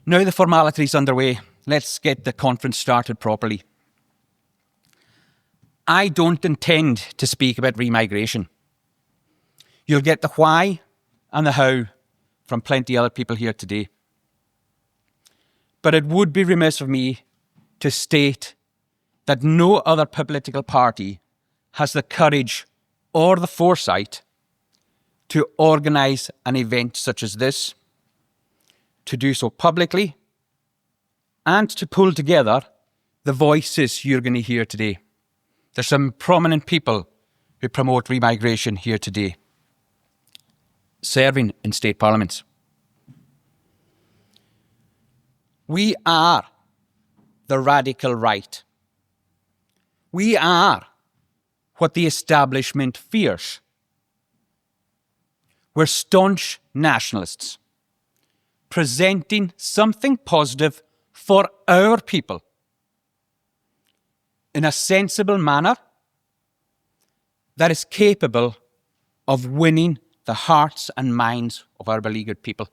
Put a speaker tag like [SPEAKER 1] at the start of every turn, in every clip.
[SPEAKER 1] Now the formalities underway. Let's get the conference started properly. I don't intend to speak about remigration. You'll get the why and the how from plenty other people here today. But it would be remiss of me to state that no other political party has the courage or the foresight to organise an event such as this, to do so publicly, and to pull together the voices you're going to hear today. There's some prominent people who promote remigration here today, serving in state parliaments. We are the radical right. We are what the establishment fears. We're staunch nationalists, presenting something positive for our people in a sensible manner that is capable of winning the hearts and minds of our beleaguered people.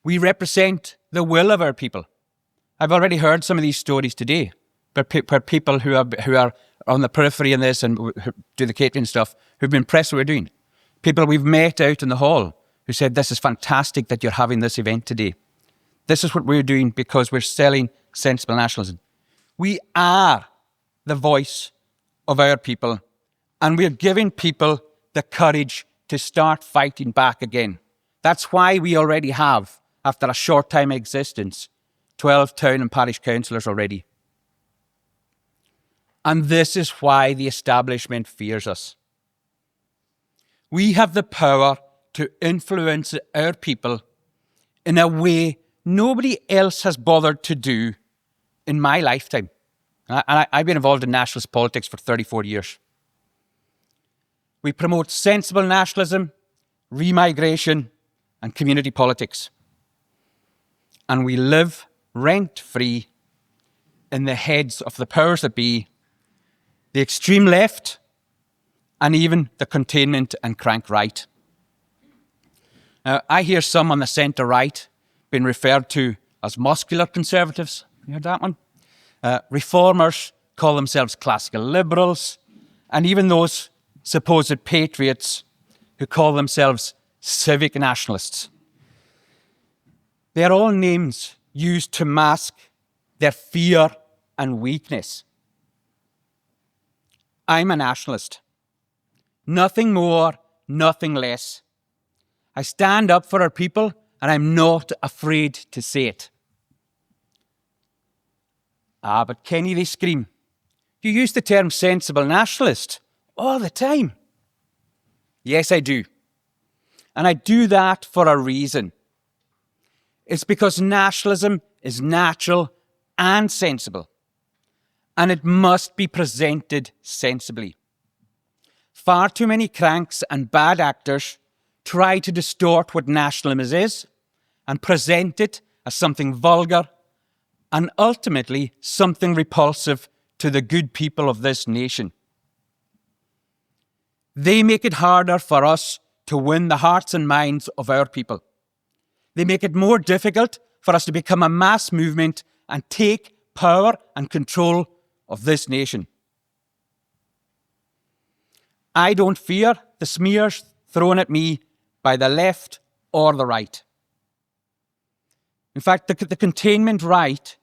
[SPEAKER 1] We represent the will of our people. I've already heard some of these stories today, where people who are on the periphery in this and who do the catering stuff, who've been impressed with what we're doing. People we've met out in the hall who said, this is fantastic that you're having this event today. This is what we're doing because we're selling sensible nationalism. We are the voice of our people, and we're giving people the courage to start fighting back again. That's why we already have, after a short time of existence, 12 town and parish councillors already. And this is why the establishment fears us. We have the power to influence our people in a way nobody else has bothered to do in my lifetime. I've been involved in nationalist politics for 34 years. We promote sensible nationalism, remigration, and community politics. And we live rent-free in the heads of the powers that be, the extreme left, and even the containment and crank right. Now, I hear some on the centre right being referred to as muscular conservatives. You heard that one? Reformers call themselves classical liberals, and even those supposed patriots who call themselves civic nationalists. They are all names used to mask their fear and weakness. I'm a nationalist. Nothing more, nothing less. I stand up for our people, and I'm not afraid to say it. But Kenny, they scream. You use the term sensible nationalist all the time. Yes, I do. And I do that for a reason. It's because nationalism is natural and sensible, and it must be presented sensibly. Far too many cranks and bad actors try to distort what nationalism is and present it as something vulgar and ultimately something repulsive to the good people of this nation. They make it harder for us to win the hearts and minds of our people. They make it more difficult for us to become a mass movement and take power and control of this nation. I don't fear the smears thrown at me by the left or the right. In fact, the containment right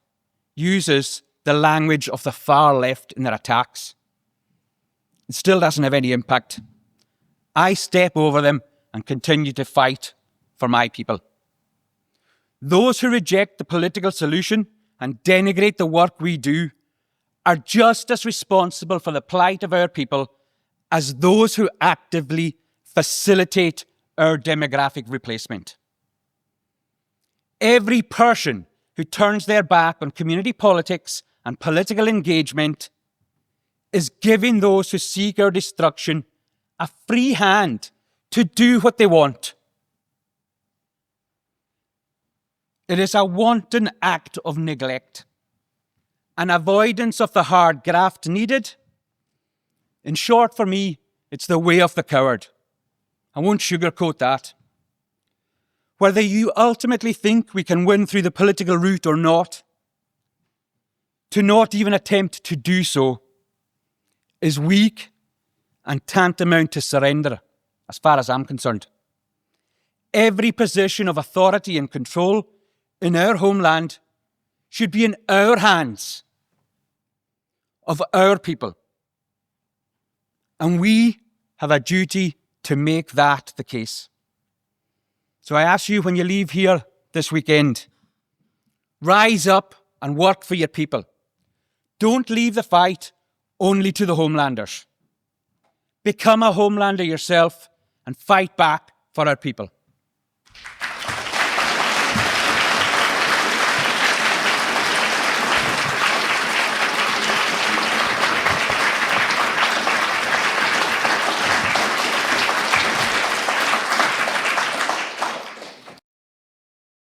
[SPEAKER 1] uses the language of the far left in their attacks. It still doesn't have any impact. I step over them and continue to fight for my people. Those who reject the political solution and denigrate the work we do are just as responsible for the plight of our people as those who actively facilitate our demographic replacement. Every person who turns their back on community politics and political engagement is giving those who seek our destruction a free hand to do what they want. It is a wanton act of neglect, an avoidance of the hard graft needed. In short, for me, it's the way of the coward. I won't sugarcoat that. whether you ultimately think we can win through the political route or not, to not even attempt to do so is weak and tantamount to surrender, as far as I'm concerned. Every position of authority and control in our homeland should be in our hands, of our people. And we have a duty to make that the case. So I ask you, when you leave here this weekend, rise up and work for your people. Don't leave the fight only to the Homelanders. Become a Homelander yourself and fight back for our people.